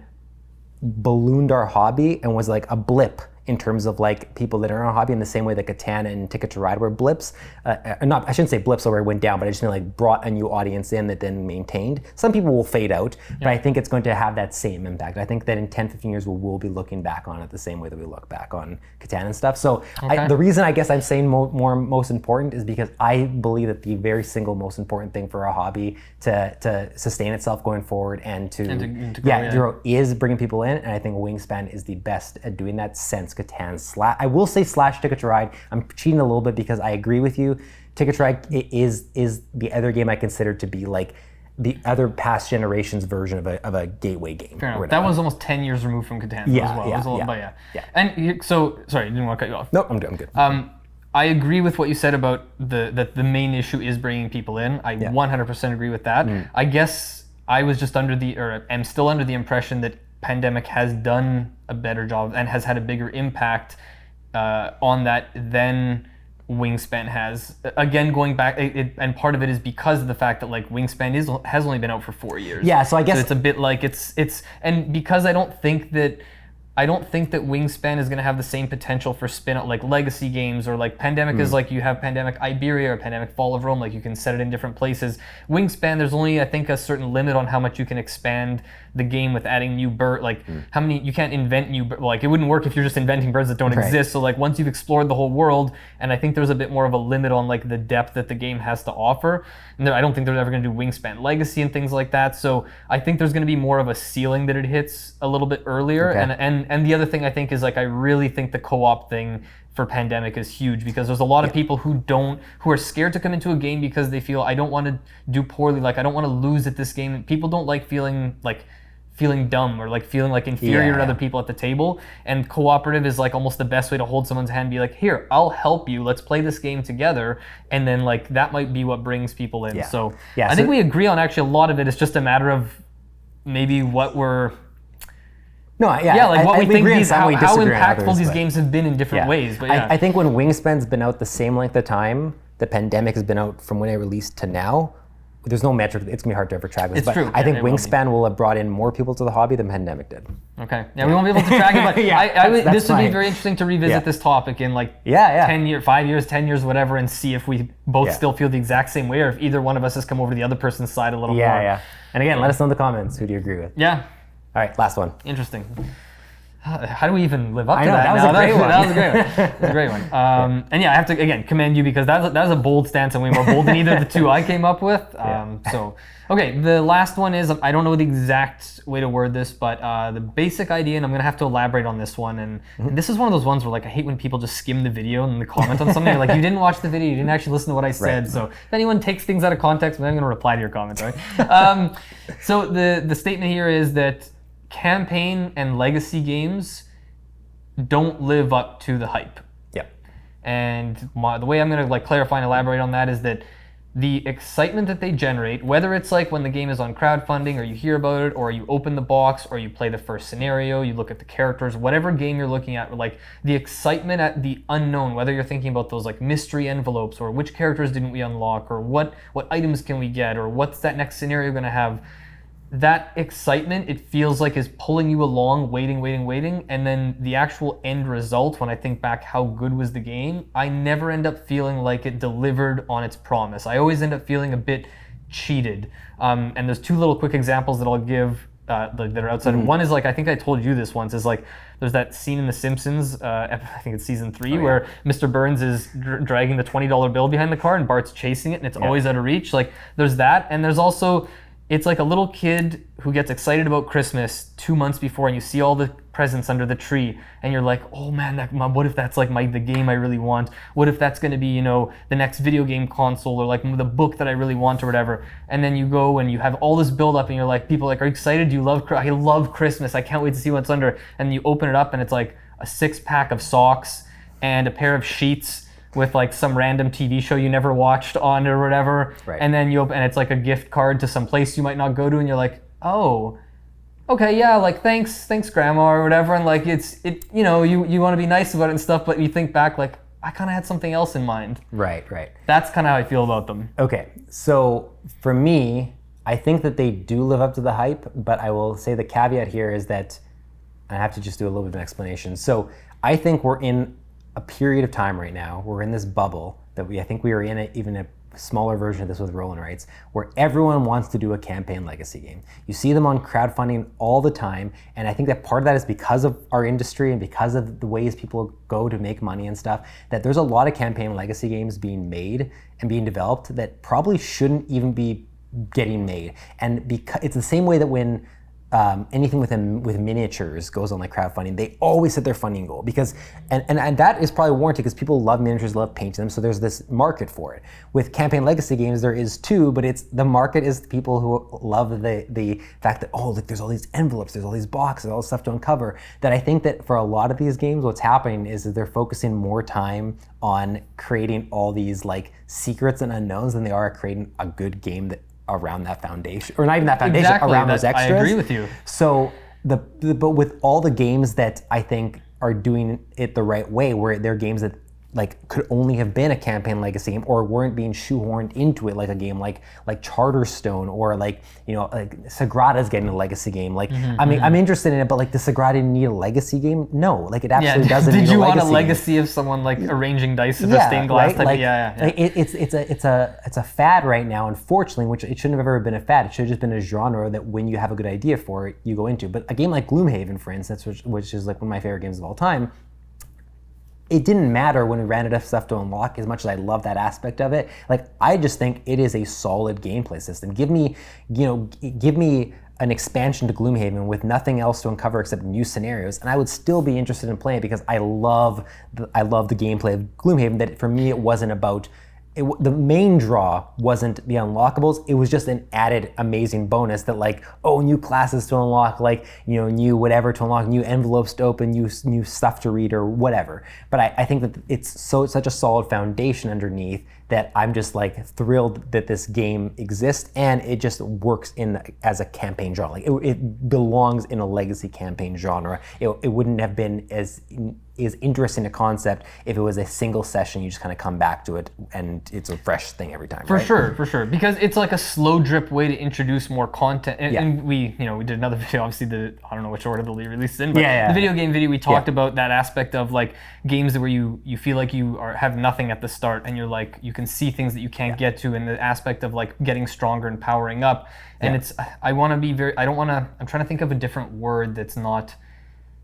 ballooned our hobby and was like a blip in terms of like people that are in our hobby, in the same way that Catan and Ticket to Ride were blips. I shouldn't say blips where it went down, but I just mean like brought a new audience in that then maintained. Some people will fade out, but I think it's going to have that same impact. I think that in 10, 15 years, we'll be looking back on it the same way that we look back on Catan and stuff. So the reason I guess I'm saying most important is because I believe that the very single most important thing for our hobby to sustain itself going forward and to grow is bringing people in. And I think Wingspan is the best at doing that since Catan / I will say / Ticket to Ride. I'm cheating a little bit because I agree with you. Ticket to Ride is the other game I consider to be like the other past generation's version of a gateway game. Fair enough. or whatever. That was almost 10 years removed from Catan Yeah, as well. yeah, It was a little, yeah. but Yeah. And so, sorry, didn't want to cut you off. No, I'm good. I agree with what you said about that the main issue is bringing people in. I 100% agree with that. I guess I was just am still under the impression that Pandemic has done a better job and has had a bigger impact on that than Wingspan has. Again, going back, and part of it is because of the fact that like Wingspan has only been out for 4 years. Yeah, so I guess it's a bit like it's and because I don't think that Wingspan is going to have the same potential for spin-out like legacy games or like Pandemic is like you have Pandemic Iberia or Pandemic Fall of Rome, like you can set it in different places. Wingspan, there's only I think a certain limit on how much you can expand the game with adding new bird, like how many you can't invent new like it wouldn't work if you're just inventing birds that don't exist. So like once you've explored the whole world, and I think there's a bit more of a limit on like the depth that the game has to offer. And I don't think they're ever going to do Wingspan Legacy and things like that. So I think there's going to be more of a ceiling that it hits a little bit earlier. And the other thing I think is like I really think the co-op thing for Pandemic is huge because there's a lot of people who are scared to come into a game because they feel I don't want to do poorly, like I don't want to lose at this game. People don't like feeling dumb or like feeling like inferior to other people at the table, and cooperative is like almost the best way to hold someone's hand and be like, here, I'll help you, let's play this game together, and then like that might be what brings people in. So I think we agree on actually a lot of it. It's just a matter of maybe what we're what we think how impactful these games have been in different ways. But I think when Wingspan's been out the same length of time, the Pandemic has been out from when it released to now, there's no metric. It's gonna be hard to ever track this. It's true. I think Wingspan will have brought in more people to the hobby than Pandemic did. Okay. Yeah, we won't be able to track it, but this would be very interesting to revisit this topic in like 10 years, 5 years, 10 years, whatever, and see if we both still feel the exact same way, or if either one of us has come over to the other person's side a little more. Yeah. And again, let us know in the comments. Who do you agree with? Yeah. All right, last one. Interesting. How do we even live up to that? That was a great one. That was a great one. That was a great one. And I have to again commend you because that was a bold stance and way more bold than either of the two I came up with. So okay, the last one is I don't know the exact way to word this, but the basic idea, and I'm gonna have to elaborate on this one. And this is one of those ones where like I hate when people just skim the video and the comment on something. Like you didn't watch the video, you didn't actually listen to what I said. So if anyone takes things out of context, I'm gonna reply to your comments. Right? So the statement here is that campaign and legacy games don't live up to the hype. Yep. And the way I'm going to like clarify and elaborate on that is that the excitement that they generate, whether it's like when the game is on crowdfunding or you hear about it or you open the box or you play the first scenario, you look at the characters, whatever game you're looking at, like the excitement at the unknown, whether you're thinking about those like mystery envelopes or which characters didn't we unlock or what items can we get or what's that next scenario going to have, that excitement, it feels like is pulling you along, waiting, and then the actual end result, when I think back how good was the game, I never end up feeling like it delivered on its promise. I always end up feeling a bit cheated. And there's two little quick examples that I'll give that are outside. One is like, I think I told you this once, is like, there's that scene in The Simpsons, I think it's season 3, where Mr. Burns is dragging the $20 bill behind the car and Bart's chasing it and it's always out of reach. Like there's that, and there's also, it's like a little kid who gets excited about Christmas 2 months before, and you see all the presents under the tree, and you're like, oh man, what if that's like the game I really want? What if that's going to be, the next video game console or like the book that I really want or whatever? And then you go and you have all this build up, and you're like, people are like, are you excited? Do you love? I love Christmas. I can't wait to see what's under. And you open it up, and it's like a 6-pack of socks and a pair of sheets with like some random TV show you never watched on or whatever, and then you open, and it's like a gift card to some place you might not go to, and you're like, oh, okay, yeah, like thanks grandma or whatever, and like you want to be nice about it and stuff, but you think back like I kind of had something else in mind. Right. That's kind of how I feel about them. Okay, so for me, I think that they do live up to the hype, but I will say the caveat here is that I have to just do a little bit of an explanation. So I think we're in a period of time right now, we're in this bubble that I think we are in even a smaller version of this with Roll and Rights, where everyone wants to do a campaign legacy game. You see them on crowdfunding all the time, and I think that part of that is because of our industry and because of the ways people go to make money and stuff, that there's a lot of campaign legacy games being made and being developed that probably shouldn't even be getting made. And because it's the same way that when anything with miniatures goes on like crowdfunding, they always set their funding goal because, and that is probably warranted because people love miniatures, love painting them, so there's this market for it. With campaign legacy games, there is too, but the market is the people who love the fact that, oh, look, there's all these envelopes, there's all these boxes, all this stuff to uncover. That I think that for a lot of these games, what's happening is that they're focusing more time on creating all these like secrets and unknowns than they are creating a good game that around that foundation, or not even that foundation, Exactly, around those extras. I agree with you. So but with all the games that I think are doing it the right way, where they're games that like could only have been a campaign legacy game or weren't being shoehorned into it, like a game like Charterstone, or like Sagrada's getting a legacy game. Like I mean, I'm interested in it, but like does Sagrada need a legacy game? No, like it absolutely doesn't. Did need you a want a legacy legacy game. of someone like arranging dice in a stained glass right? type? Like, Yeah. It's a fad right now, unfortunately, which it shouldn't have ever been a fad. It should have just been a genre that when you have a good idea for it, you go into. But a game like Gloomhaven, for instance, which is like one of my favorite games of all time, it didn't matter when we ran out of stuff to unlock, as much as I love that aspect of it. Like, I just think it is a solid gameplay system. Give me an expansion to Gloomhaven with nothing else to uncover except new scenarios, and I would still be interested in playing because I love the gameplay of Gloomhaven. That for me, it wasn't about the main draw wasn't the unlockables. It was just an added amazing bonus that like, oh, new classes to unlock, like, new whatever to unlock, new envelopes to open, new stuff to read or whatever. But I think that it's such a solid foundation underneath that I'm just like thrilled that this game exists, and it just works as a campaign genre. Like it belongs in a legacy campaign genre. It wouldn't have been as interesting a concept if it was a single session. You just kind of come back to it and it's a fresh thing every time. For sure, because it's like a slow drip way to introduce more content. And we did another video, obviously I don't know which order they'll be released in, but the video game video, we talked about that aspect of like games where you feel like you have nothing at the start, and you're like, you can see things that you can't get to, and the aspect of like getting stronger and powering up. And I'm trying to think of a different word that's not,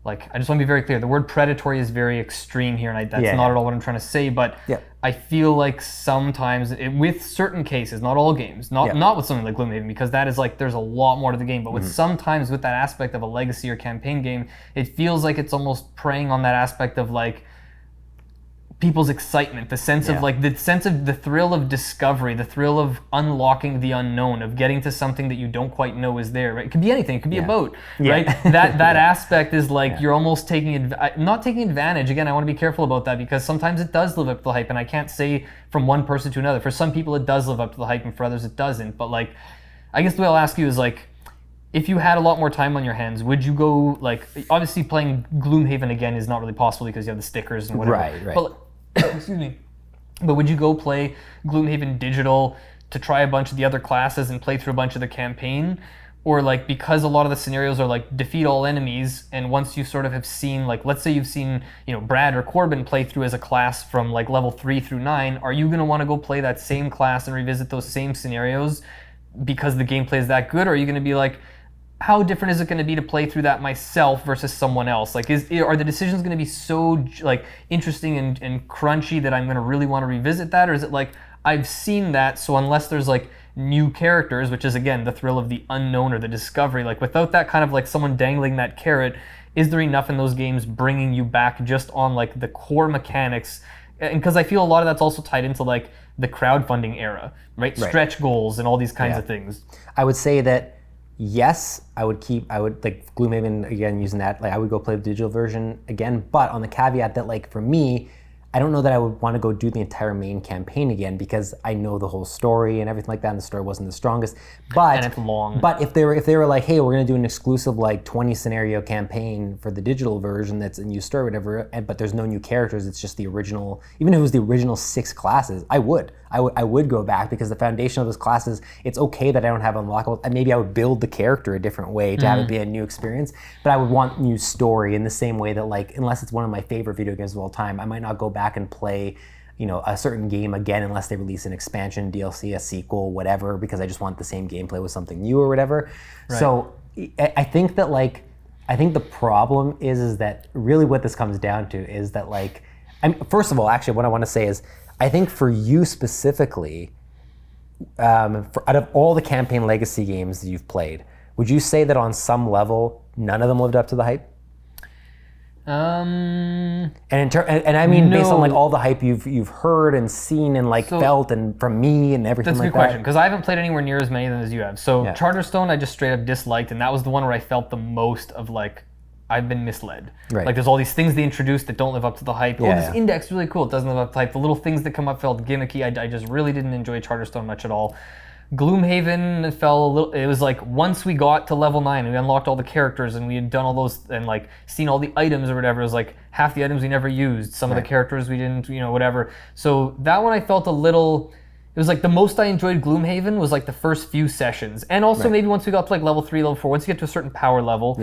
like, I just want to be very clear. The word predatory is very extreme here, and that's not at all what I'm trying to say. But I feel like sometimes, with certain cases, not all games, not with something like Gloomhaven, because that is like, there's a lot more to the game. But with sometimes with that aspect of a legacy or campaign game, it feels like it's almost preying on that aspect of like people's excitement, the sense of like the thrill of discovery, the thrill of unlocking the unknown, of getting to something that you don't quite know is there, right? It could be anything, it could be a boat, right? That aspect is like you're almost not taking advantage. Again, I want to be careful about that because sometimes it does live up to the hype, and I can't say from one person to another. For some people it does live up to the hype, and for others it doesn't. But like, I guess the way I'll ask you is like, if you had a lot more time on your hands, would you go, like, obviously playing Gloomhaven again is not really possible because you have the stickers and whatever. Right. But, excuse me. But would you go play Gloomhaven digital to try a bunch of the other classes and play through a bunch of the campaign? Or like, because a lot of the scenarios are like defeat all enemies, and once you sort of have seen, like, let's say you've seen, Brad or Corbin play through as a class from like level 3 through 9, are you going to want to go play that same class and revisit those same scenarios because the gameplay is that good? Or are you going to be like, how different is it going to be to play through that myself versus someone else? Like, are the decisions going to be so like interesting and crunchy that I'm going to really want to revisit that? Or is it like, I've seen that, so unless there's like new characters, which is again the thrill of the unknown or the discovery, like without that kind of like someone dangling that carrot, is there enough in those games bringing you back just on like the core mechanics? And because I feel a lot of that's also tied into like the crowdfunding era, right? Stretch goals and all these kinds of things. I would say that yes, I would like Gloomhaven again, using that, like I would go play the digital version again, but on the caveat that like for me, I don't know that I would want to go do the entire main campaign again because I know the whole story and everything like that, and the story wasn't the strongest. But and it's long. But if they were like, hey, we're gonna do an exclusive like 20 scenario campaign for the digital version that's a new story, whatever, but there's no new characters, it's just the original, even if it was the original 6 classes, I would go back because the foundation of those classes, it's okay that I don't have unlockables, and maybe I would build the character a different way to have it be a new experience, but I would want new story in the same way that like, unless it's one of my favorite video games of all time, I might not go back and play a certain game again unless they release an expansion, DLC, a sequel, whatever, because I just want the same gameplay with something new or whatever. Right. So I think that like, I think the problem is that really what this comes down to is that like, first of all, actually what I want to say is, I think for you specifically, out of all the campaign legacy games that you've played, Would you say that on some level, none of them lived up to the hype? And I mean, based on like all the hype you've heard and seen and like felt and from me and everything like that. That's a good question, because I haven't played anywhere near as many of them as you have. So Charterstone, I just straight up disliked, and that was the one where I felt the most of like, I've been misled. Right. Like there's all these things they introduced that don't live up to the hype. This index is really cool. It doesn't live up to the hype. The little things that come up felt gimmicky. I just really didn't enjoy Charterstone much at all. Gloomhaven fell a little. It was like once we got to level 9 and we unlocked all the characters and we had done all those and like seen all the items or whatever, it was like half the items we never used. Some of the characters we didn't, whatever. So that one I felt a little. It was like the most I enjoyed Gloomhaven was like the first few sessions, and also maybe once we got to like level 3, level 4, once you get to a certain power level.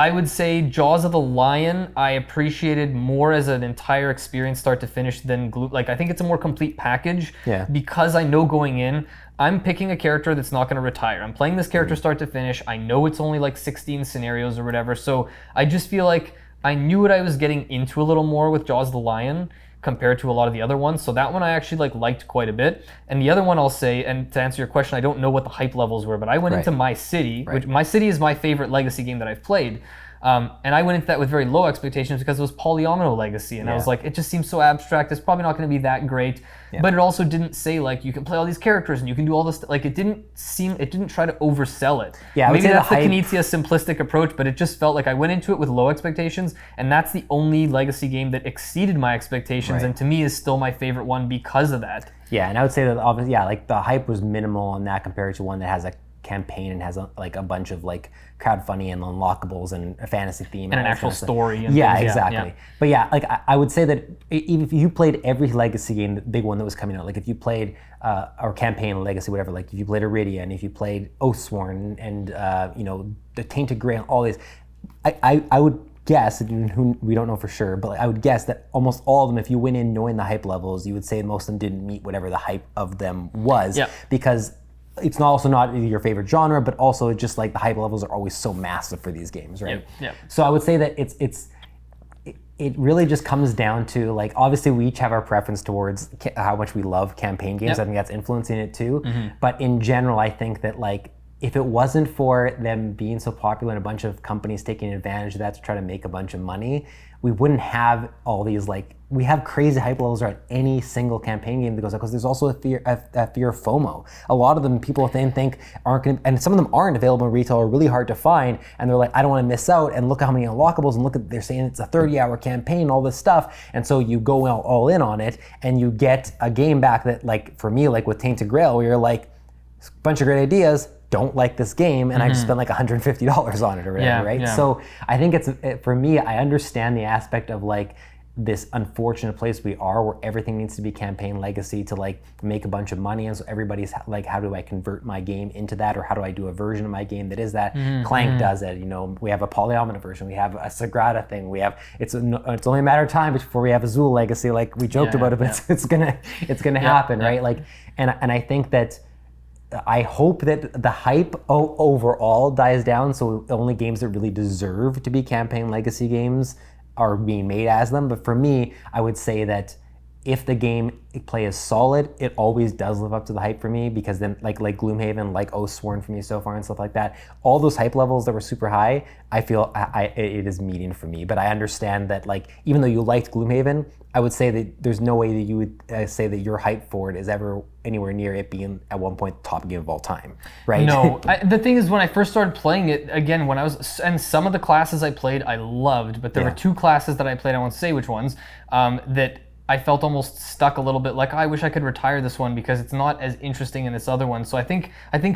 I would say Jaws of the Lion I appreciated more as an entire experience start to finish than Gloom. Like I think it's a more complete package because I know going in, I'm picking a character that's not going to retire. I'm playing this character start to finish. I know it's only like 16 scenarios or whatever, so I just feel like I knew what I was getting into a little more with Jaws of the Lion compared to a lot of the other ones. So that one I actually liked quite a bit. And the other one I'll say, and to answer your question, I don't know what the hype levels were, but I went into My City, which My City is my favorite Legacy game that I've played. And I went into that with very low expectations because it was polyomino Legacy, and I was like, it just seems so abstract. It's probably not going to be that great. But it also didn't say like you can play all these characters and you can do all this. Like it didn't try to oversell it. Maybe that's the Knizia simplistic approach, but it just felt like I went into it with low expectations, and that's the only Legacy game that exceeded my expectations, and to me is still my favorite one because of that. Yeah, and I would say that obviously, like the hype was minimal on that compared to one that has a campaign and has a bunch of like crowdfunding and unlockables and a fantasy theme and an actual story. And exactly. But like I would say that even if you played every Legacy game, the big one that was coming out, like if you played or campaign Legacy, whatever, like if you played Iridia and if you played Oathsworn and the Tainted Grail, all these, I would guess, and we don't know for sure, but I would guess that almost all of them, if you went in knowing the hype levels, you would say most of them didn't meet whatever the hype of them was, because it's also not your favorite genre, but also just like the hype levels are always so massive for these games, right? So I would say that it really just comes down to like, obviously we each have our preference towards how much we love campaign games. I think that's influencing it too. But in general, I think that like if it wasn't for them being so popular and a bunch of companies taking advantage of that to try to make a bunch of money, we wouldn't have all these like, we have crazy hype levels around any single campaign game that goes out, because there's also a fear of FOMO. A lot of them people think aren't going to, and some of them aren't available in retail or really hard to find, and they're like, I don't want to miss out, and look at how many unlockables, and look at, they're saying it's a 30-hour campaign, all this stuff, and so you go all in on it, and you get a game back that, like for me, like with Tainted Grail, where you're like, bunch of great ideas, don't like this game, and I just spent like $150 on it or whatever, right? So I think for me, I understand the aspect of like this unfortunate place we are where everything needs to be campaign Legacy to like make a bunch of money, and so everybody's like, how do I convert my game into that, or how do I do a version of my game that is that? Clank does it, we have a polyomino version, we have a Sagrada thing, we have, it's only a matter of time before we have Azul Legacy, like we joked about it, but it's gonna happen, right? Like, and I think that I hope that the hype overall dies down, so only games that really deserve to be campaign Legacy games are being made as them. But for me, I would say that if the game play is solid, it always does live up to the hype for me, because then like Gloomhaven, like Oathsworn for me so far and stuff like that, all those hype levels that were super high, I feel it is meeting for me. But I understand that like, even though you liked Gloomhaven, I would say that there's no way that you would say that your hype for it is ever anywhere near it being at one point the top game of all time, right? No, the thing is, when I first started playing it, again, and some of the classes I played I loved, but there were two classes that I played, I won't say which ones, that I felt almost stuck a little bit, like I wish I could retire this one because it's not as interesting in this other one. So I think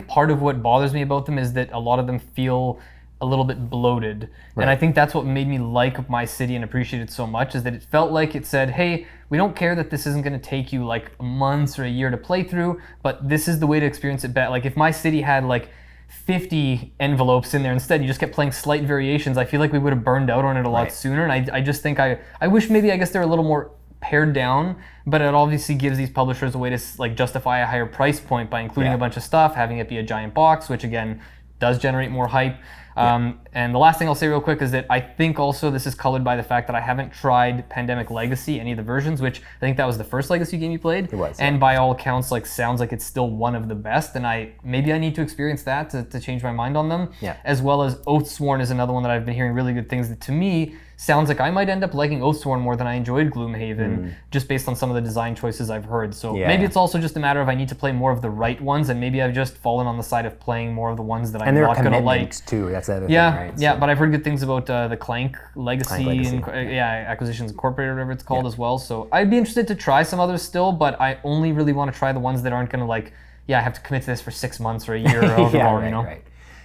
part of what bothers me about them is that a lot of them feel a little bit bloated. And I think that's what made me like My City and appreciate it so much, is that it felt like it said, hey, we don't care that this isn't going to take you like months or a year to play through, but this is the way to experience it better. Like if My City had like 50 envelopes in there, instead you just kept playing slight variations, I feel like we would have burned out on it a lot sooner. And I just think I wish maybe, I guess they're a little more pared down, but it obviously gives these publishers a way to like justify a higher price point by including a bunch of stuff, having it be a giant box, which again does generate more hype. And the last thing I'll say real quick is that I think also this is colored by the fact that I haven't tried Pandemic Legacy, any of the versions, which I think that was the first Legacy game you played. It was, and by all accounts, like sounds like it's still one of the best. And maybe I need to experience that to change my mind on them. Yeah. As well as Oathsworn is another one that I've been hearing really good things that to me sounds like I might end up liking Oathsworn more than I enjoyed Gloomhaven, just based on some of the design choices I've heard. So maybe it's also just a matter of I need to play more of the right ones, and maybe I've just fallen on the side of playing more of the ones that I'm not going to like. Too. That's the other yeah, thing, right? Yeah, but I've heard good things about the Clank Legacy, Legacy. And Acquisitions Incorporated, or whatever it's called as well. So I'd be interested to try some others still, but I only really want to try the ones that aren't going to like, I have to commit to this for 6 months or a year or however long, you know? Right.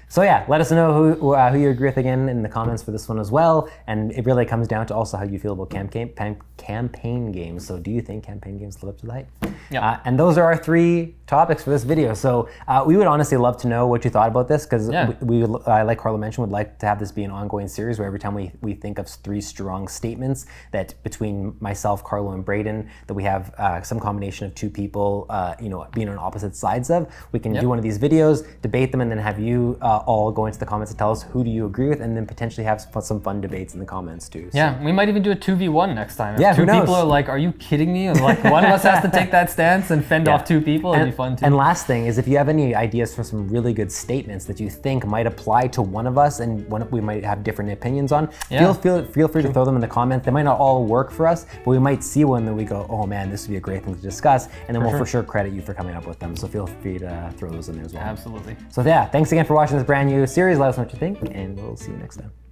So yeah, let us know who you agree with again in the comments for this one as well. And it really comes down to also how you feel about campaign games. So do you think campaign games live up to the hype? Yeah. And those are our 3 topics for this video. So we would honestly love to know what you thought about this, because we like Carlo mentioned, would like to have this be an ongoing series where every time we think of 3 strong statements that between myself, Carlo, and Braden, that we have some combination of 2 people being on opposite sides of, we can do one of these videos, debate them, and then have you all go into the comments and tell us who do you agree with, and then potentially have some fun debates in the comments too. So. Yeah, we might even do a 2v1 next time. If yeah, 2 who knows? people are like, are you kidding me? And like one of us has to take that stance and fend off 2 people, it'd be fun too. And last thing is, if you have any ideas for some really good statements that you think might apply to one of us and we might have different opinions on, feel free to throw them in the comments. They might not all work for us, but we might see one that we go, oh man, this would be a great thing to discuss, and then we'll for sure credit you for coming up with them. So feel free to throw those in there as well. Absolutely. So yeah, thanks again for watching this brand new series. Let us know what you think, and we'll see you next time.